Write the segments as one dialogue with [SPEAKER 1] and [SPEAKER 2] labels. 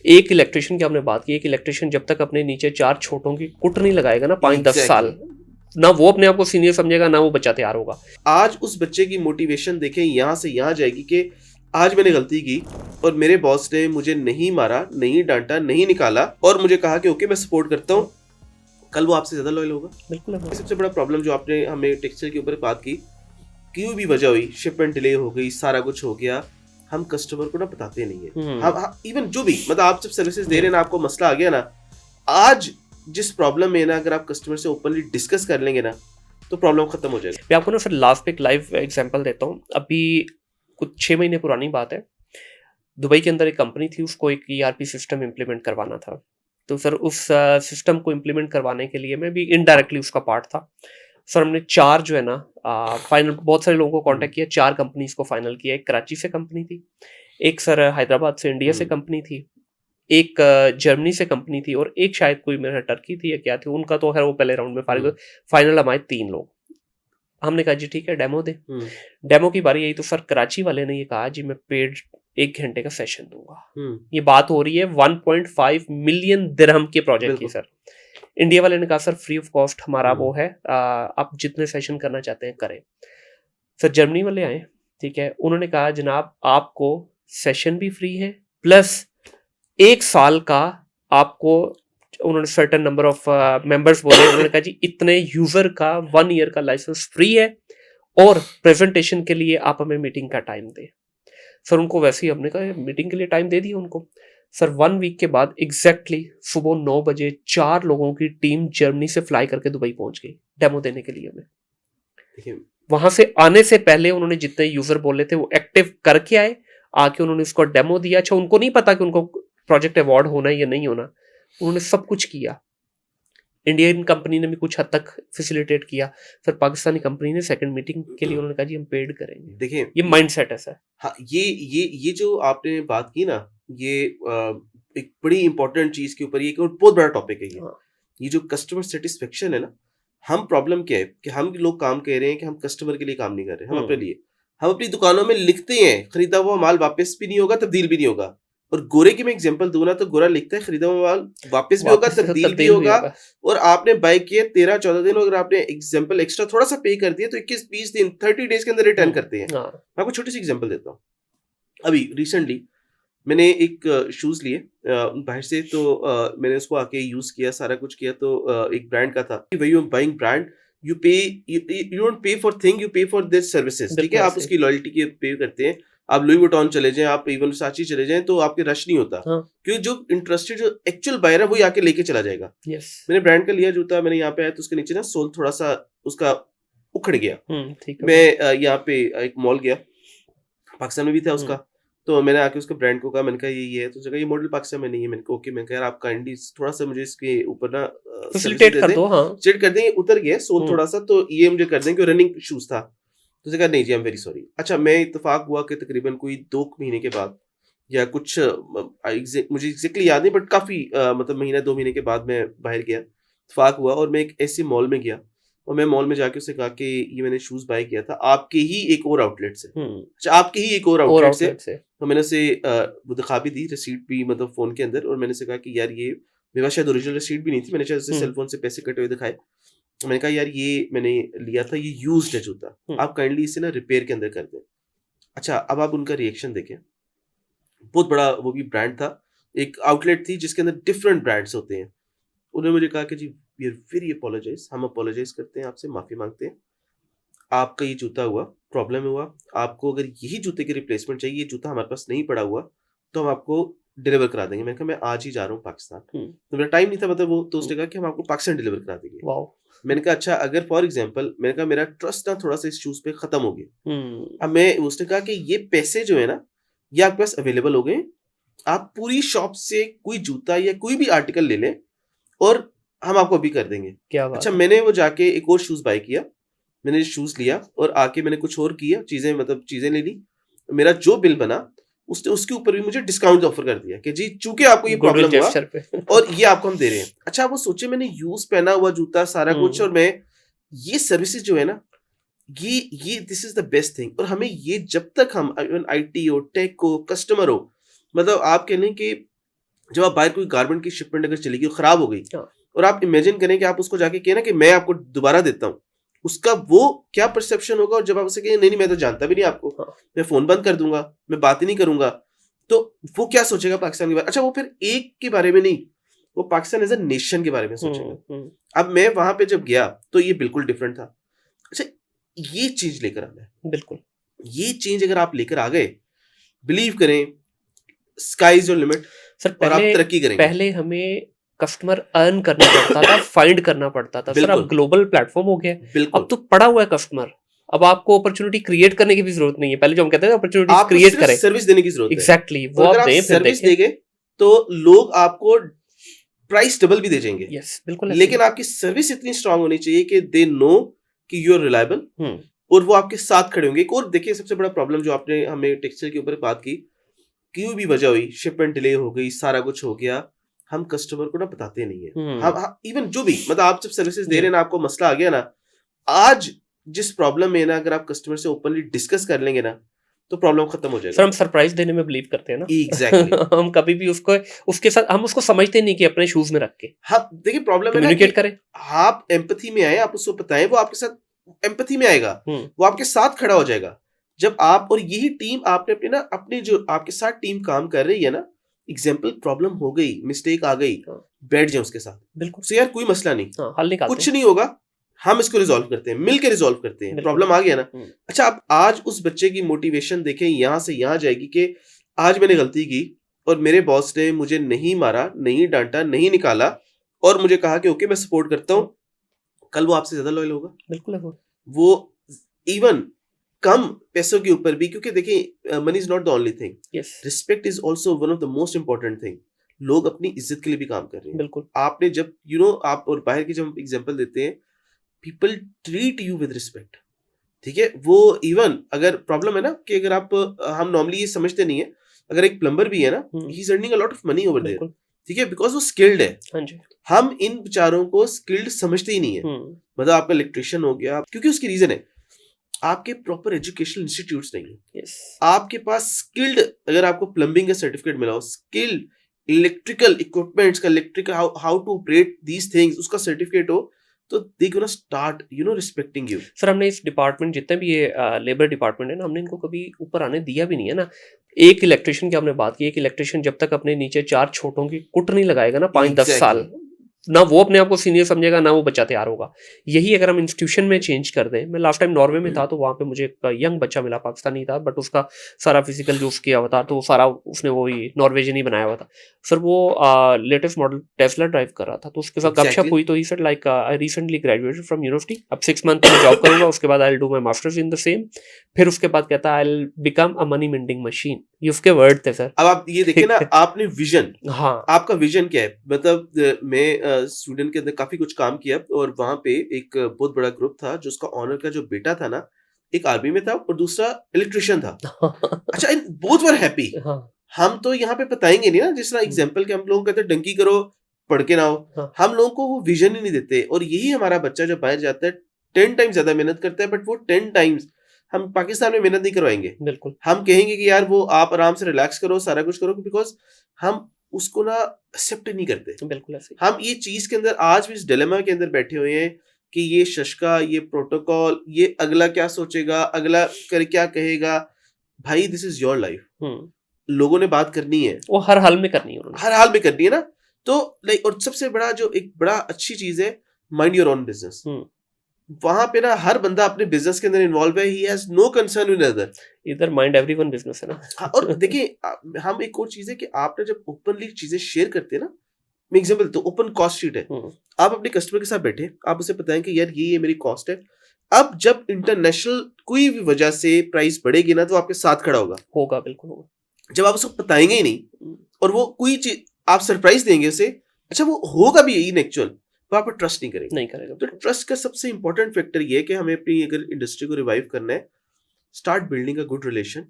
[SPEAKER 1] एक इलेक्ट्रिशियन की हमने बात की, एक इलेक्ट्रिशियन जब तक अपने नीचे 4 छोटों की कुट नहीं लगाएगा ना 5-10 साल, ना वो अपने आप को सीनियर समझेगा, ना वो बच्चा तैयार होगा।
[SPEAKER 2] आज उस बच्चे की मोटिवेशन देखें यहाँ से यहाँ जाएगी कि आज मैंने गलती की और मेरे बॉस ने मुझे नहीं मारा, नहीं डांटा, नहीं निकाला और मुझे कहा कि ओके मैं सपोर्ट करता हूँ, कल वो आपसे ज्यादा लॉयल होगा।
[SPEAKER 1] बिल्कुल।
[SPEAKER 2] सबसे बड़ा प्रॉब्लम जो आपने हमें टेक्सटाइल के ऊपर बात की, क्यों भी वजह हुई, शिपमेंट डिले हो गई, सारा कुछ हो गया, हम कस्टमर को ना बताते नहीं है। हम इवन जो भी मतलब आप जब सर्विसेज दे रहे हैं ना, आपको मसला आ गया ना, आज जिस प्रॉब्लम में ना अगर आप कस्टमर से ओपनली डिस्कस कर लेंगे ना तो प्रॉब्लम खत्म हो जाएगा।
[SPEAKER 1] मैं आपको ना फिर लास्ट पे एक लाइव एग्जांपल देता हूँ। अभी कुछ 6 महीने पुरानी बात है, दुबई के अंदर एक कंपनी थी, उसको एक ERP सिस्टम इम्प्लीमेंट करवाना था। तो सर उस सिस्टम को इम्प्लीमेंट करवाने के लिए मैं भी इनडायरेक्टली उसका पार्ट था। सर हमने 4 जो है ना फाइनल, बहुत सारे लोगों को कांटेक्ट किया, 4 कंपनीज को फाइनल किया। एक कराची से कंपनी थी, एक सर हैदराबाद से इंडिया से कंपनी थी, एक जर्मनी से कंपनी थी, और एक शायद कोई मेरा टर्की थी या क्या थी, उनका तो खैर वो पहले राउंड में फाइनल हमारे 3 लोग। हमने कहा जी ठीक है डेमो दे। डेमो की बारी आई तो सर कराची वाले ने ये कहा जी मैं पेड 1 घंटे का सेशन दूंगा। ये बात हो रही है 1.5 मिलियन दिरहम के प्रोजेक्ट की। सर इंडिया वाले ने कहा सर फ्री ऑफ कॉस्ट हमारा वो है, आप जितने सेशन करना चाहते हैं करें। सर जर्मनी वाले आए, ठीक है, उन्होंने कहा जनाब आपको सेशन भी फ्री है प्लस 1 साल का आपको, उन्होंने सर्टेन नंबर ऑफ मेंबर्स बोले, उन्होंने कहा जी इतने यूजर का 1 ईयर का लाइसेंस फ्री है और प्रेजेंटेशन के लिए आप हमें मीटिंग का टाइम दें। सर उनको वैसे ही हमने कहा मीटिंग के लिए टाइम दे दिया उनको। सर 1 वीक के बाद एग्जैक्टली सुबह 9 बजे 4 लोगों की टीम जर्मनी से फ्लाई करके दुबई पहुंच गई डेमो देने के लिए हमें। वहां से आने से पहले उन्होंने जितने यूजर बोले थे वो एक्टिव करके आए, आके उन्होंने उसको डेमो दिया। अच्छा उनको नहीं पता कि उनको प्रोजेक्ट अवार्ड होना है या नहीं होना, उन्होंने सब कुछ किया। इंडियन कंपनी ने भी कुछ हद तक फैसिलिटेट किया। फिर पाकिस्तानी कंपनी ने सेकंड मीटिंग के लिए उन्होंने कहा जी हम पेड करेंगे।
[SPEAKER 2] देखिए
[SPEAKER 1] ये माइंडसेट है सर।
[SPEAKER 2] हाँ, ये जो आपने बात की ना, ये एक बड़ी इंपॉर्टेंट चीज के ऊपर, ये एक बहुत बड़ा टॉपिक है ये जो कस्टमर सेटिस्फेक्शन है ना। हम प्रॉब्लम क्या है कि हम लोग काम कह रहे हैं कि हम कस्टमर के लिए काम नहीं कर रहे, हम अपने लिए। हम अपनी दुकानों में लिखते हैं खरीदा हुआ माल वापस भी नहीं होगा, तब्दील भी नहीं होगा। और गोरे की मैं एग्जांपल दूं ना, तो गोरा लिखता है खरीदा हुआ माल वापस भी होगा, तब्दील भी होगा। और आपने बाय किया 13-14 दिन, अगर आपने एग्जांपल एक्स्ट्रा थोड़ा सा पे कर दिया तो 21-20 दिन 30 डेज के अंदर रिटर्न करते हैं। मैं आपको छोटी सी एग्जांपल देता हूँ। अभी रिसेंटली मैंने एक शूज लिए बाहर से, तो मैंने उसको आके यूज किया, सारा कुछ किया, तो एक ब्रांड का था। When you are buying brand, you don't pay for thing, you pay for this services. ठीक है, आप उसकी लॉयल्टी के पे करते हैं। आप लुई वुइटन चले जाएं, आप इवन साची चले जाएं, तो आपके रश नहीं होता, क्योंकि जो इंटरेस्टेड जो एक्चुअल बायर है वही आके लेके चला जाएगा। मैंने ब्रांड का लिया जूता, मैंने यहाँ पे आया तो उसके नीचे ना सोल थोड़ा सा उसका उखड़ गया। मैं यहाँ पे एक मॉल गया, पाकिस्तान में भी था उसका, तो मैंने आके उसके ब्रांड को कहा, मैंने कहा ये है, तो जगह ये मॉडल पाकिस्तान में नहीं है। मैंने कहा ओके, मैंने कहा यार आप काइंडली थोड़ा सा मुझे इसके ऊपर ना
[SPEAKER 1] फैसिलिटेट कर दो।
[SPEAKER 2] सेट कर दें, उतर गया सोल थोड़ा सा, तो ये मुझे कर दें, कि रनिंग शूज था। तो उसने कहा नहीं जी आई एम वेरी सॉरी। अच्छा, मैं इत्तेफाक हुआ कि तकरीबन कोई 2 महीने के बाद या कुछ मुझे एग्जैक्टली याद नहीं, बट काफी मतलब महीना 2 महीने के बाद मैं बाहर गया, इत्तेफाक हुआ, और मैं एक ऐसे मॉल में गया, और मैं मॉल में जाके उससे कहा कि ये मैंने शूज बाय किया था आपके ही एक और आउटलेट से। अच्छा, आपके ही एक और आउटलेट से। तो मैंने उसे वो दिखा भी दी, रिसीट भी, मतलब फोन के अंदर, और मैंने उसे कहा कि यार ये मेरे पास शायद ओरिजिनल रिसीट भी नहीं थी, मैंने शायद उसे सेल फोन से पैसे कटे हुए दिखाए। मैंने कहा यार ये मैंने लिया था, ये यूज्ड है जूता, आप काइंडली इसे ना रिपेयर के अंदर कर दें। अच्छा, अब आप उनका रिएक्शन देखें। बहुत बड़ा वो भी ब्रांड था, एक आउटलेट थी जिसके अंदर डिफरेंट ब्रांड्स होते हैं। उन्होंने मुझे कहा कि जी वी आर वेरी अपोलोजाइज, हम अपोलोजाइज करते हैं, आपसे माफी मांगते हैं, आपका ये जूता हुआ, प्रॉब्लम हुआ, आपको अगर यही जूते की रिप्लेसमेंट चाहिए, ये जूता हमारे पास नहीं पड़ा हुआ, तो हम आपको डिलीवर करा देंगे। मैंने कहा मैं आज ही जा रहा हूँ पाकिस्तान, तो मेरा टाइम नहीं था, मतलब वो, तो उसने कहा कि हम आपको पाकिस्तान डिलीवर करा देंगे। मैंने कहा अच्छा, अगर फॉर एग्जांपल, मैंने कहा मेरा ट्रस्ट ना थोड़ा सा इस शूज पे खत्म हो गया। अब मैं, उसने कहा कि ये पैसे जो है ना, ये आपके पास अवेलेबल हो गए, आप पूरी शॉप से कोई जूता या कोई भी आर्टिकल ले लें और हम आपको अभी कर देंगे। क्या बात। अच्छा, मैंने वो जाके एक और शूज बाय किया, मैंने शूज लिया और आके मैंने कुछ और किया, चीजें ले ली, मेरा जो बिल बना उसने उसके ऊपर भी मुझे डिस्काउंट ऑफर कर दिया कि जी चूंकि आपको ये प्रॉब्लम हुआ और ये आपको हम दे रहे हैं। अच्छा, वो सोचे मैंने यूज पहना हुआ जूता, सारा कुछ, और मैं ये सर्विसेज जो है ना, ये this is the best thing. और हमें ये, जब तक हम IT हो, टेक हो, कस्टमर हो, मतलब आप कह लें कि जब आप बाहर कोई गारमेंट की शिपमेंट अगर चली गई खराब हो गई
[SPEAKER 1] हाँ।
[SPEAKER 2] और आप इमेजिन करें कि आप उसको जाके कहें ना कि मैं आपको दोबारा देता हूँ, उसका वो क्या परसेप्शन होगा। और जब आप उसे कहें नहीं नहीं मैं तो जानता भी नहीं आपको,
[SPEAKER 1] हाँ।
[SPEAKER 2] मैं फोन बंद कर दूंगा, मैं बात ही नहीं करूंगा, तो वो क्या सोचेगा पाकिस्तान के बारे में। अच्छा वो फिर एक के बारे में नहीं, वो पाकिस्तान एज अ नेशन के बारे में सोचेगा। अब मैं वहां पे जब गया तो ये बिल्कुल डिफरेंट था। अच्छा ये चीज लेकर आना है,
[SPEAKER 1] बिल्कुल।
[SPEAKER 2] ये चेंज अगर आप लेकर आ गए, बिलीव करें sky is your limit
[SPEAKER 1] sir
[SPEAKER 2] और आप
[SPEAKER 1] पहले
[SPEAKER 2] तरक्की करेंगे।
[SPEAKER 1] पहले हमें कस्टमर अर्न करना पड़ता था, फाइंड करना पड़ता था। सर अब
[SPEAKER 2] बिल्कुल
[SPEAKER 1] ग्लोबल प्लेटफॉर्म हो गया है,
[SPEAKER 2] बिल्कुल,
[SPEAKER 1] अब तो पड़ा हुआ है कस्टमर। अब आपको अपॉर्चुनिटी क्रिएट करने की भी जरूरत नहीं है। पहले जो हम कहते थे अपॉर्चुनिटीज
[SPEAKER 2] आपको
[SPEAKER 1] क्रिएट
[SPEAKER 2] सिर्फ
[SPEAKER 1] करें,
[SPEAKER 2] सर्विस देने की जरूरत है।
[SPEAKER 1] एग्जैक्टली वो
[SPEAKER 2] और अगर
[SPEAKER 1] आप
[SPEAKER 2] आप
[SPEAKER 1] दें फिर
[SPEAKER 2] सर्विस
[SPEAKER 1] देखें।
[SPEAKER 2] देंगे तो लोग आपको प्राइस डबल भी दे जाएंगे।
[SPEAKER 1] यस बिल्कुल ऐसे
[SPEAKER 2] लेकिन
[SPEAKER 1] ही।
[SPEAKER 2] आपकी सर्विस इतनी स्ट्रांग होनी चाहिए कि दे नो कि यू आर रिलायबल
[SPEAKER 1] हम्म।
[SPEAKER 2] और वो आपके साथ खड़े होंगे। एक और देखिए सबसे बड़ा प्रॉब्लम जो आपने हमें टेक्सटाइल के ऊपर बात की, क्यों भी वजह हुई, शिपमेंट डिले हो गई, सारा कुछ हो गया, हम कस्टमर को ना बताते नहीं है। हम इवन जो भी मतलब आप जब सर्विसेज दे रहे हैं ना, आपको मसला आ गया ना, आज जिस प्रॉब्लम में ना अगर आप कस्टमर से ओपनली डिस्कस कर लेंगे ना तो प्रॉब्लम खत्म हो
[SPEAKER 1] सर
[SPEAKER 2] जाएगा।
[SPEAKER 1] हम सरप्राइज देने में बिलीव करते हैं ना।
[SPEAKER 2] एग्जैक्टली
[SPEAKER 1] हम कभी भी उसको उसके साथ हम उसको समझते नहीं कि अपने शूज में रख के
[SPEAKER 2] हाँ देखिए प्रॉब्लम है ना कि
[SPEAKER 1] कम्युनिकेट करें।
[SPEAKER 2] आप एम्पथी में आए, आप उसको बताएं, वो आपके साथ एम्पथी में आएगा, वो आपके साथ खड़ा हो जाएगा। जब आप और यही टीम आपने अपने ना अपने जो आपके साथ टीम काम कर रही है ना, एग्जाम्पल प्रॉब्लम हो गई, मिस्टेक आ गई,
[SPEAKER 1] हाँ।
[SPEAKER 2] बैठ जाए उसके साथ,
[SPEAKER 1] बिल्कुल।
[SPEAKER 2] सो यार कोई मसला नहीं,
[SPEAKER 1] हाँ, हल निकालते
[SPEAKER 2] कुछ
[SPEAKER 1] हैं।
[SPEAKER 2] नहीं होगा, हम इसको रिजॉल्व करते हैं, मिलकर रिजॉल्व करते हैं।
[SPEAKER 1] बिल्कुल।
[SPEAKER 2] प्रॉब्लम आ गया ना, अच्छा आप आज उस बच्चे की मोटिवेशन देखें, यहां से यहां जाएगी कि आज मैंने गलती की और मेरे बॉस ने मुझे नहीं मारा, नहीं डांटा, नहीं निकाला और मुझे कहा कि ओके मैं सपोर्ट करता हूं, कल वो आपसे ज्यादा लॉयल होगा।
[SPEAKER 1] बिल्कुल है वो।
[SPEAKER 2] वो इवन कम पैसों के ऊपर भी, क्योंकि देखिए money is not the only thing,
[SPEAKER 1] yes
[SPEAKER 2] respect is also one of the most important thing. लोग अपनी इज्जत के लिए भी काम कर रहे हैं।
[SPEAKER 1] बिल्कुल।
[SPEAKER 2] आपने जब यू नो आप और बाहर की जब एग्जांपल देते हैं, people treat you with respect, ठीक है। वो इवन अगर प्रॉब्लम है ना कि अगर आप हम नॉर्मली ये समझते नहीं है, अगर एक प्लम्बर भी है ना, he is earning a lot of money over there,
[SPEAKER 1] बिल्कुल।
[SPEAKER 2] ठीक है, बिकॉज वो स्किल्ड है।
[SPEAKER 1] हाँ जी।
[SPEAKER 2] हम इन बेचारों को स्किल्ड समझते ही नहीं है। मतलब आपका इलेक्ट्रिशियन हो गया, क्योंकि उसकी रीजन है आपके प्रॉपर एजुकेशनल इंस्टीट्यूट्स नहीं है।
[SPEAKER 1] यस
[SPEAKER 2] आपके पास स्किल्ड, अगर आपको प्लम्बिंग का सर्टिफिकेट मिला हो, स्किल्ड इलेक्ट्रिकल इक्विपमेंट्स का, electrical how to operate these things, उसका सर्टिफिकेट हो, तो they gonna start respecting you.
[SPEAKER 1] Sir हमने इस डिपार्टमेंट जितने भी ये लेबर डिपार्टमेंट है ना, हमने इनको कभी ऊपर आने दिया भी नहीं है ना। एक इलेक्ट्रिशियन की आपने बात की, एक इलेक्ट्रिशियन जब तक अपने नीचे 4 छोटों की कुट नहीं लगाएगा ना 5-10 साल, ना वो अपने आप को सीनियर समझेगा, ना वो बच्चा तैयार होगा। यही अगर हम इंस्टीट्यूशन में चेंज कर दें, मैं लास्ट टाइम नॉर्वे में था तो वहाँ पे मुझे एक यंग बच्चा मिला, पाकिस्तानी था, बट उसका सारा फिजिकल जो किया हुआ था तो वो सारा उसने वही नॉर्वेजियन ही बनाया हुआ था। सर वो लेटेस्ट मॉडल टेस्ला ड्राइव कर रहा था, तो उसके साथ गपशप
[SPEAKER 2] Exactly.
[SPEAKER 1] हुई तो ही sir like I recently graduated from university, अब 6 मंथ में जॉब करूंगा, उसके बाद I will do my masters in the same, फिर उसके बाद कहता है I will become a money minting machine. ये उसके वर्ड थे सर।
[SPEAKER 2] अब आप ये देखिए ना, आपने विजन,
[SPEAKER 1] हाँ
[SPEAKER 2] आपका विजन क्या है। मतलब मैं स्वीडन के अंदर काफी कुछ काम किया और वहां पे एक बहुत बड़ा ग्रुप था, जो उसका ऑनर का जो बेटा था ना, एक आर्मी में था और दूसरा इलेक्ट्रिशियन था। अच्छा इन बोथ वर हैप्पी।
[SPEAKER 1] हाँ
[SPEAKER 2] हम तो यहाँ पे बताएंगे नहीं ना, जिस तरह एग्जाम्पल के हम लोग कहते हैं डंकी करो पढ़ के ना हो,
[SPEAKER 1] हाँ।
[SPEAKER 2] हम लोगों को वो विजन ही नहीं देते। और यही हमारा बच्चा जब बाहर जाता है 10 टाइम्स ज्यादा मेहनत करता है, बट वो 10 टाइम्स हम पाकिस्तान में मेहनत नहीं करवाएंगे।
[SPEAKER 1] बिल्कुल
[SPEAKER 2] हम कहेंगे कि यार वो आप आराम से रिलैक्स करो, सारा कुछ करो, बिकॉज हम उसको ना एक्सेप्ट नहीं करते।
[SPEAKER 1] बिल्कुल ऐसे।
[SPEAKER 2] हम ये चीज के अंदर आज भी इस डिलेमा के अंदर बैठे हुए हैं कि ये शशका, ये प्रोटोकॉल, ये अगला क्या सोचेगा, अगला कर क्या कहेगा। भाई दिस इज योर लाइफ, लोगों ने बात करनी है,
[SPEAKER 1] वो हर हाल में करनी है उन्होंने,
[SPEAKER 2] हर हाल में करनी है ना। तो लाइक और सबसे बड़ा जो एक बड़ा अच्छी चीज है, माइंड योर ओन बिजनेस। वहां पे ना हर बंदा अपने बिजनेस के अंदर इन्वॉल्व है, he has no concern with other,
[SPEAKER 1] इधर माइंड एवरीवन बिजनेस है ना।
[SPEAKER 2] हाँ, और देखिए हम एक और चीज है कि आपने जब ओपनली चीजें शेयर करते हैं ना, मैं एग्जांपल तो ओपन कॉस्ट शीट है, आप अपने कस्टमर के साथ बैठे, आप उसे बताएं कि यार ये मेरी कॉस्ट है। अब जब इंटरनेशनल कोई भी वजह से प्राइस बढ़ेगी ना, तो आपके साथ खड़ा होगा,
[SPEAKER 1] बिल्कुल होगा।
[SPEAKER 2] जब आप उसको बताएंगे ही नहीं और वो कोई चीज आप सरप्राइज देंगे उसे, अच्छा वो होगा भी इन एक्चुअल, तो आप ट्रस्ट नहीं करेगा। तो ट्रस्ट का सबसे इंपॉर्टेंट फैक्टर ये है कि हमें अपनी अगर इंडस्ट्री को रिवाइव करना है, start building a good relation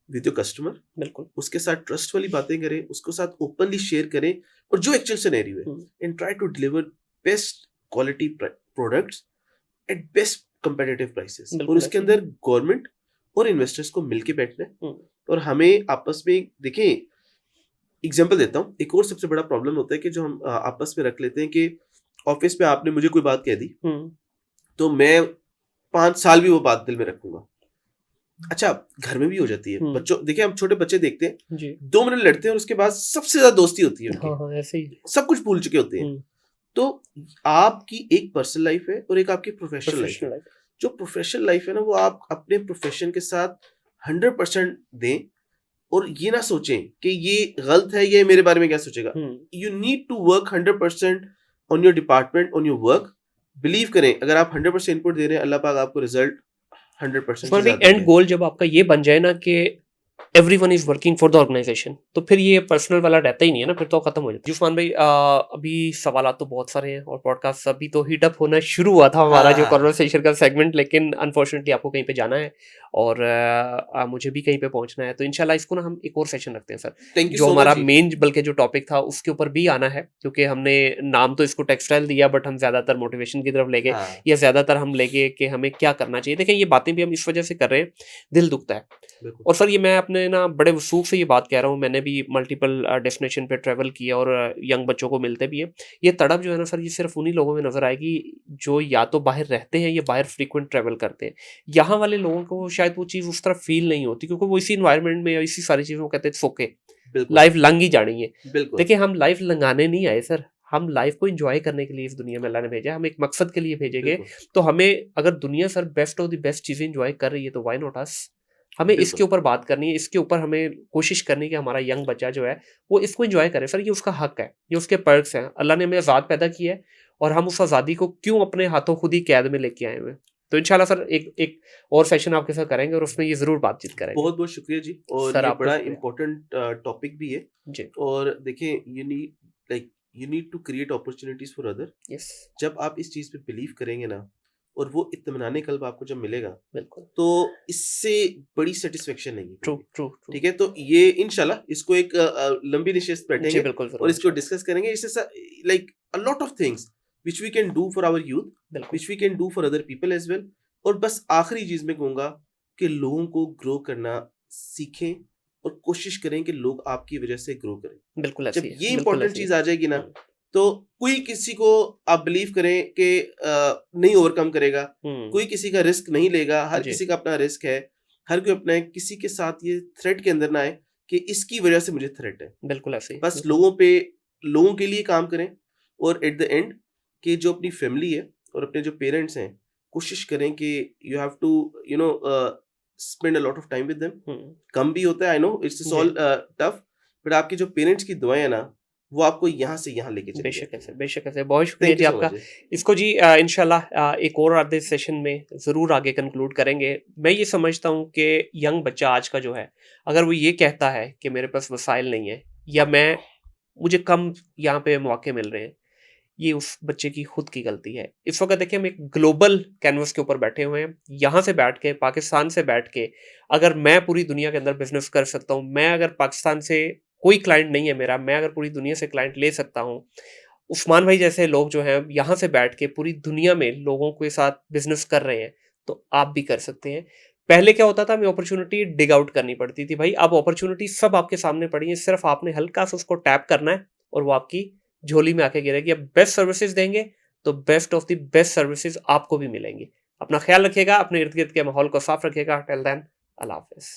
[SPEAKER 2] with your customer.
[SPEAKER 1] बिल्कुल
[SPEAKER 2] उसके साथ ट्रस्ट वाली बातें करें, उसके साथ ओपनली शेयर करें, और जो एक्चुअल सिनेरियो है, and try to deliver best quality products at best competitive prices. और उसके अंदर गवर्नमेंट और इन्वेस्टर्स को मिलके बैठना है, और हमें आपस में देखें एग्जांपल देता हूँ, एक और सबसे बड़ा प्रॉब्लम होता है कि जो हम आपस में रख लेते हैं कि ऑफिस में आपने मुझे कोई बात कह दी, तो मैं 5 साल भी वो बात दिल में रखूंगा। अच्छा, घर में भी हो जाती है। बच्चों, देखिए हम छोटे बच्चे देखते हैं,
[SPEAKER 1] जी
[SPEAKER 2] 2 मिनट लड़ते हैं और उसके बाद सबसे ज्यादा दोस्ती होती है उनकी,
[SPEAKER 1] हाँ हाँ ऐसे ही
[SPEAKER 2] सब कुछ भूल चुके होते हैं। तो आपकी एक पर्सनल लाइफ है और एक आपकी प्रोफेशनल लाइफ है।
[SPEAKER 1] प्रोफेशनल लाइफ
[SPEAKER 2] जो प्रोफेशनल लाइफ है ना, वो आप अपने प्रोफेशन के साथ 100% दें और ये ना सोचें कि ये गलत है, ये मेरे बारे में क्या सोचेगा। You need to work 100% on your department, on your work. Believe करें, अगर आप 100% इनपुट दे रहे हैं, अल्लाह पाक आपको रिजल्ट 100% से
[SPEAKER 1] उसमें भी
[SPEAKER 2] ज्यादा
[SPEAKER 1] एंड
[SPEAKER 2] देंगे।
[SPEAKER 1] गोल जब आपका ये बन जाए ना कि everyone is working for the organization, तो फिर ये पर्सनल वाला रहता ही नहीं है ना, फिर तो खत्म हो जाता है। युस्मान भाई अभी सवालात तो बहुत सारे हैं और पॉडकास्ट अभी तो हीट अप होना शुरू हुआ था हमारा जो
[SPEAKER 2] हाँ,
[SPEAKER 1] कॉन्वर्सेशन का सेगमेंट, लेकिन अनफॉर्चुनेटली आपको कहीं पे जाना है और मुझे भी कहीं पे पहुंचना है, तो इंशाल्लाह इसको ना हम एक और सेशन रखते हैं सर,
[SPEAKER 2] थैंक यू
[SPEAKER 1] जो
[SPEAKER 2] सो
[SPEAKER 1] हमारा
[SPEAKER 2] मच।
[SPEAKER 1] मेन बल्कि जो टॉपिक था उसके ऊपर भी आना है, क्योंकि हमने नाम तो इसको टेक्सटाइल दिया बट हम ज्यादातर मोटिवेशन की तरफ ले गए,
[SPEAKER 2] हाँ,
[SPEAKER 1] या ज्यादातर हम ले गए कि हमें क्या करना चाहिए। देखिए ये बातें भी हम इस वजह से कर रहे हैं, दिल दुखता है।
[SPEAKER 2] बिल्कुल।
[SPEAKER 1] और सर ये मैं अपने ना बड़े वसूख से ये बात कह रहा हूँ, मैंने भी मल्टीपल डेस्टिनेशन पे ट्रैवल किया और यंग बच्चों को मिलते भी हैं। ये तड़प जो है ना सर, ये सिर्फ उन्हीं लोगों में नजर आएगी जो या तो बाहर रहते हैं या बाहर फ्रीक्वेंट ट्रैवल करते हैं। यहाँ वाले लोगों को शायद वो चीज़ उस तरह फील नहीं होती, क्योंकि वो इसी इन्वायरमेंट में या इसी सारी चीज़ों को कहते हैं सोके
[SPEAKER 2] बिल्कुल,
[SPEAKER 1] लाइफ लंग ही जानी है।
[SPEAKER 2] बिल्कुल,
[SPEAKER 1] देखिए हम लाइफ लंगाने नहीं आए सर, हम लाइफ को एंजॉय करने के लिए इस दुनिया में अल्लाह ने भेजा है, हम एक मकसद के लिए भेजेंगे।
[SPEAKER 2] बिल्कुल,
[SPEAKER 1] तो हमें अगर दुनिया sir best of the best चीज़ें एंजॉय कर रही है तो व्हाई नॉट अस। हमें इसके
[SPEAKER 2] बिल्कुल,
[SPEAKER 1] ऊपर बात करनी है, इसके ऊपर हमें कोशिश करनी है कि हमारा यंग बच्चा जो है वो इसको एंजॉय करे। सर ये उसका हक है, ये उसके पर्क्स हैं, अल्लाह ने हमें आज़ाद पैदा किया है और हम उस आज़ादी को क्यों अपने हाथों खुद ही कैद में लेके आए हुए हैं। तो इंशाल्लाह सर एक एक और सेशन आपके साथ करेंगे और उसमें ये ज़रूर बातचीत करेंगे।
[SPEAKER 2] बहुत बहुत शुक्रिया जी। और
[SPEAKER 1] सर
[SPEAKER 2] ये
[SPEAKER 1] आपका
[SPEAKER 2] बड़ा
[SPEAKER 1] शुक्रिया
[SPEAKER 2] इम्पोर्टेंट टॉपिक भी है।
[SPEAKER 1] जी।
[SPEAKER 2] और देखें, you need to create opportunities for other.
[SPEAKER 1] Yes
[SPEAKER 2] जब आप इस चीज पे बिलीव करेंगे ना, और वो इत्मीनान कल्ब आपको जब मिलेगा,
[SPEAKER 1] बिल्कुल
[SPEAKER 2] तो इससे बड़ी सेटिस्फेक्शन नहीं है
[SPEAKER 1] ट्रू
[SPEAKER 2] कोई भी।
[SPEAKER 1] ट्रू ट्रू
[SPEAKER 2] ठीक है, तो ये इंशाल्लाह इसको एक लंबी निशिस्त
[SPEAKER 1] जी
[SPEAKER 2] बैठेंगे
[SPEAKER 1] बिल्कुल
[SPEAKER 2] और
[SPEAKER 1] ज़रूर
[SPEAKER 2] इसको
[SPEAKER 1] इंशाल्लाह।
[SPEAKER 2] डिस्कस करेंगे। इससे like a lot of things which we can do for our youth,
[SPEAKER 1] बिल्कुल
[SPEAKER 2] which we can do for other people as well. और बस आखिरी चीज मैं कहूंगा कि लोगों को ग्रो करना सीखें और कोशिश करें कि लोग आपकी वजह से ग्रो करें।
[SPEAKER 1] बिल्कुल
[SPEAKER 2] जब
[SPEAKER 1] ऐसी है,
[SPEAKER 2] ये
[SPEAKER 1] बिल्कुल
[SPEAKER 2] इंपॉर्टेंट
[SPEAKER 1] ऐसी है।
[SPEAKER 2] चीज आ जाएगी ना,
[SPEAKER 1] हुँ,
[SPEAKER 2] तो कोई किसी को आप बिलीव करें कि नहीं ओवरकम करेगा,
[SPEAKER 1] हुँ,
[SPEAKER 2] कोई किसी का रिस्क नहीं लेगा। हर
[SPEAKER 1] जी,
[SPEAKER 2] किसी का अपना रिस्क है, हर कोई अपना है। किसी के साथ ये थ्रेट के अंदर ना आए कि इसकी वजह से मुझे थ्रेट है।
[SPEAKER 1] बिल्कुल ऐसे ही,
[SPEAKER 2] बस
[SPEAKER 1] बिल्कुल।
[SPEAKER 2] लोगों के लिए काम करें। और एट द एंड, कि जो अपनी फैमिली है और अपने जो पेरेंट्स हैं, कोशिश करें कि you have to spend a lot of time with them.
[SPEAKER 1] हुँ,
[SPEAKER 2] कम भी होता है, आई नो इट्स
[SPEAKER 1] जी,
[SPEAKER 2] ऑल टफ, बट आपके जो पेरेंट्स की दुआएं है ना, वो आपको यहाँ से यहाँ लेके चली
[SPEAKER 1] बेशक
[SPEAKER 2] जाती
[SPEAKER 1] ऐसे,
[SPEAKER 2] हैं।
[SPEAKER 1] बेशक ऐसे। बहुत शुक्रिया
[SPEAKER 2] थैंक
[SPEAKER 1] जी
[SPEAKER 2] यू सो
[SPEAKER 1] आपका।
[SPEAKER 2] मच।
[SPEAKER 1] इसको जी इंशाल्लाह एक और आधे सेशन में ज़रूर आगे कंक्लूड करेंगे। मैं ये समझता हूँ कि यंग बच्चा आज का जो है, अगर वो ये कहता है कि मेरे पास वसाइल नहीं है या मुझे कम यहाँ पे मौके मिल रहे हैं, ये उस बच्चे की खुद की गलती है। इस वक़्त देखिए हम एक ग्लोबल कैनवस के ऊपर बैठे हुए हैं। यहाँ से बैठ के, पाकिस्तान से बैठ के, अगर मैं पूरी दुनिया के अंदर बिज़नेस कर सकता हूँ, मैं अगर पाकिस्तान से कोई क्लाइंट नहीं है मेरा, मैं अगर पूरी दुनिया से क्लाइंट ले सकता हूँ, उस्मान भाई जैसे लोग जो हैं यहाँ से बैठ के पूरी दुनिया में लोगों के साथ बिज़नेस कर रहे हैं, तो आप भी कर सकते हैं। पहले क्या होता था, हमें अपॉर्च्युनिटी डिग आउट करनी पड़ती थी। भाई अब अपॉर्च्युनिटी सब आपके सामने पड़ी है, सिर्फ आपने हल्का-सा उसको टैप करना है और वो आपकी झोली में आके गिरेगी। अब बेस्ट सर्विसेज देंगे तो best of the best services आपको भी मिलेंगी। अपना ख्याल रखिएगा, अपने इर्द गिर्द के माहौल को साफ रखिएगा। टिल देन, अल्लाह हाफिज़।